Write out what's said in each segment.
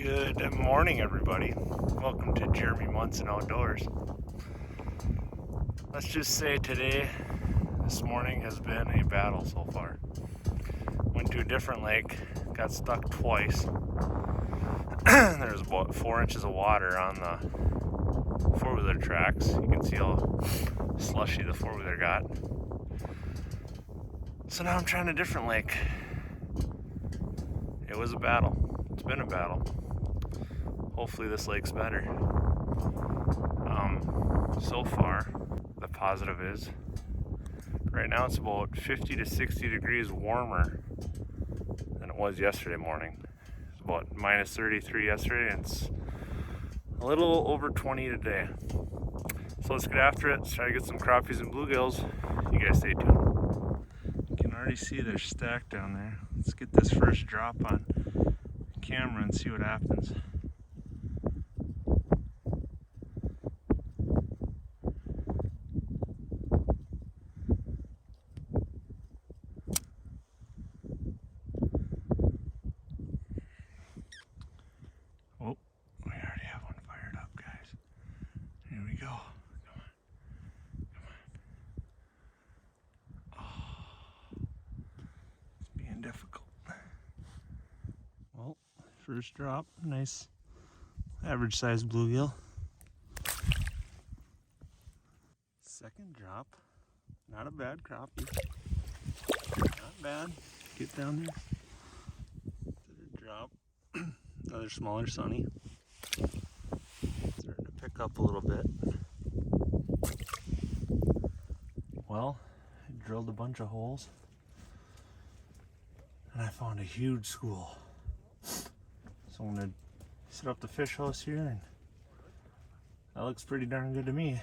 Good morning, everybody. Welcome to Jeremy Munson Outdoors. Let's just say this morning has been a battle so far. Went to a different lake, got stuck twice. There's about 4 inches of water on the four-wheeler tracks. You can see how slushy the four-wheeler got. So now I'm trying a different lake. It was a battle. It's been a battle. Hopefully this lake's better. So far, the positive is, right now it's about 50 to 60 degrees warmer than it was yesterday morning. It's about minus 33 yesterday, and it's a little over 20 today. So let's get after it. Let's try to get some crappies and bluegills. You guys stay tuned. You can already see they're stacked down there. Let's get this first drop on camera and see what happens. Oh, we already have one fired up, guys. Here we go. Come on. Come on. Oh, it's being difficult. Well, first drop, nice average sized bluegill. Second drop, not a bad crappie. Not bad. Get down there. Third drop, another smaller sunny. Starting to pick up a little bit. Well, I drilled a bunch of holes and I found a huge school. So I'm gonna set up the fish house here, and that looks pretty darn good to me.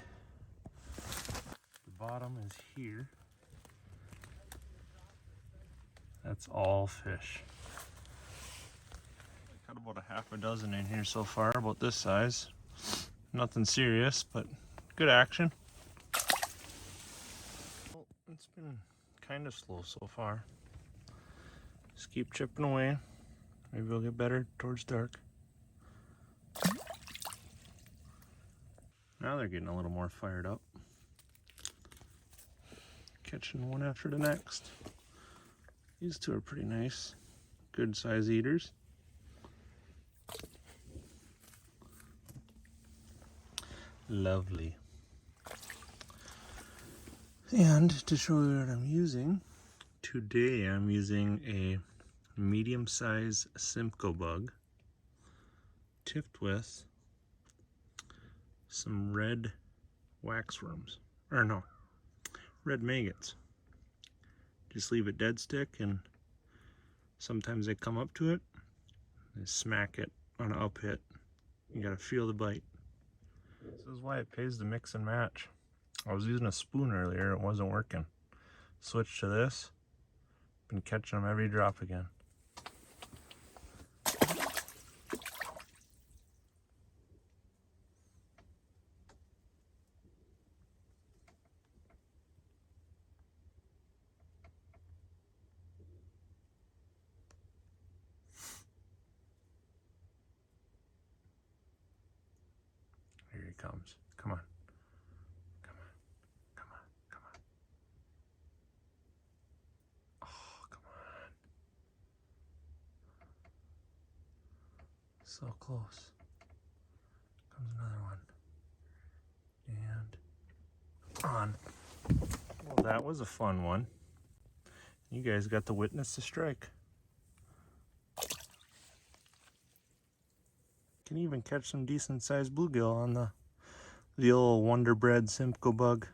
The bottom is here. That's all fish. I got about a half a dozen in here so far, about this size. Nothing serious, but good action. Well, it's been kind of slow so far. Just keep chipping away. Maybe we'll get better towards dark. Now they're getting a little more fired up. Catching one after the next. These two are pretty nice. Good size eaters. Lovely. And to show you what I'm using, today I'm using a medium-sized Simcoe bug tipped with some red waxworms, or no, red maggots. Just leave it dead stick, and sometimes they come up to it, they smack it on an up hit. You gotta feel the bite. This is why it pays to mix and match. I was using a spoon earlier, it wasn't working. Switched to this, been catching them every drop again. Here he comes. Come on. Come on. Come on. Come on. Oh, come on. So close. Comes another one. And on. Well, that was a fun one. You guys got to witness the strike. Can even catch some decent sized bluegill on the old Wonder Bread Simcoe bug.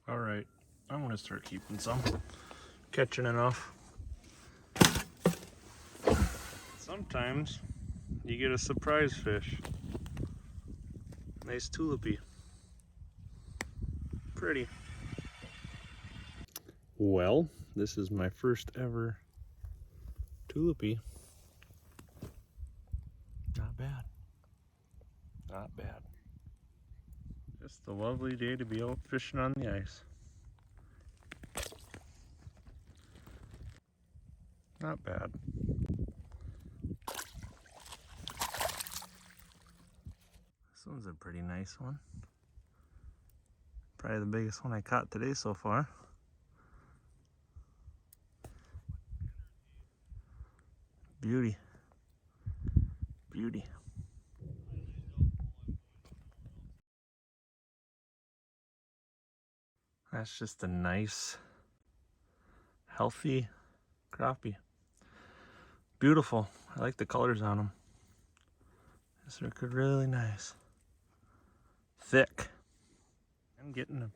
Alright, I'm gonna start keeping some. Catching enough. Sometimes you get a surprise fish. Nice tullibee. Pretty. Well, this is my first ever tullibee. Not bad. Not bad. Just a lovely day to be out fishing on the ice. Not bad. This one's a pretty nice one. Probably the biggest one I caught today so far. Beauty. Beauty. That's just a nice, healthy crappie. Beautiful. I like the colors on them. These are really nice. Thick. I'm getting a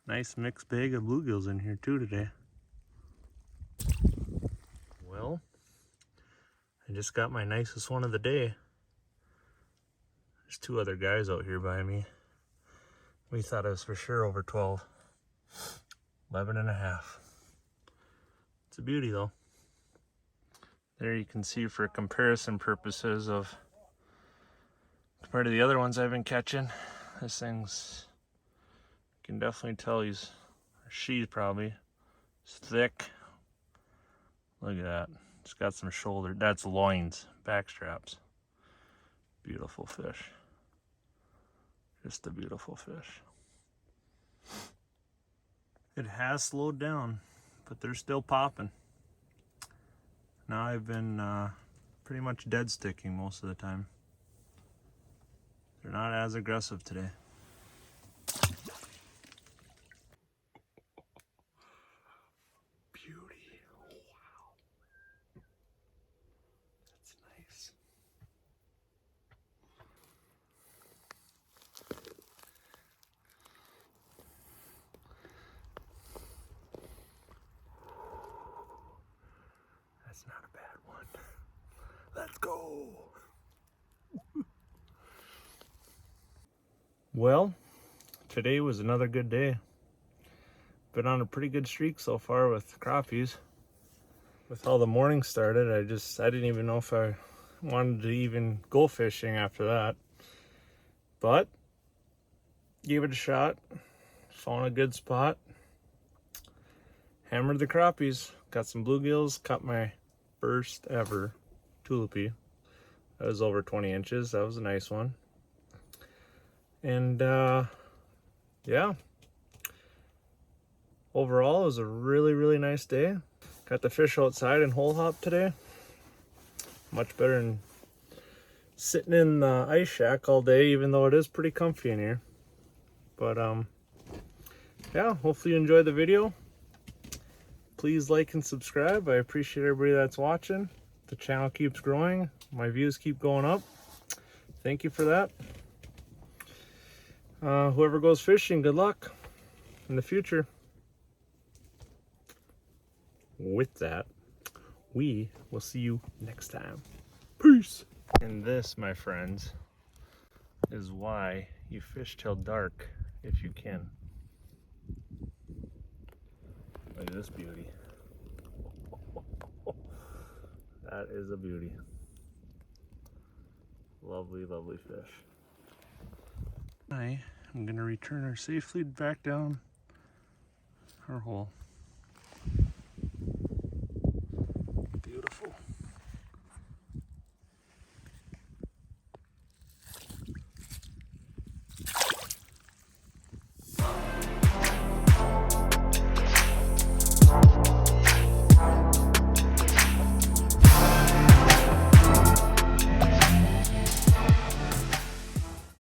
nice mixed bag of bluegills in here too today. Well, I just got my nicest one of the day. There's 2 other guys out here by me. We thought it was for sure over 12. 11 and a half. It's a beauty though. There you can see for comparison purposes of compared to the other ones I've been catching, this thing's, you can definitely tell he's, or she's probably, it's thick. Look at that. It's got some shoulder, that's loins, back straps. Beautiful fish. Just a beautiful fish. It has slowed down, but they're still popping. Now I've been pretty much dead sticking most of the time. They're not as aggressive today. Beauty. Wow. That's nice. That's not a bad one. Let's go. Well, today was another good day. Been on a pretty good streak so far with crappies. With how the morning started, I didn't even know if I wanted to even go fishing after that. But gave it a shot. Found a good spot. Hammered the crappies. Got some bluegills. Caught my first ever tullibee. That was over 20 inches. That was a nice one. And yeah, overall it was a really nice day. Got the fish outside and hole hop today. Much better than sitting in the ice shack all day, even though it is pretty comfy in here. But yeah, hopefully you enjoyed the video. Please like and subscribe. I appreciate everybody that's watching. The channel keeps growing. My views keep going up. Thank you for that. Whoever goes fishing, good luck in the future. With that, we will see you next time. Peace. And this, my friends, is why you fish till dark if you can. Look at this beauty. That is a beauty. Lovely, lovely fish. I'm going to return her safely back down her hole.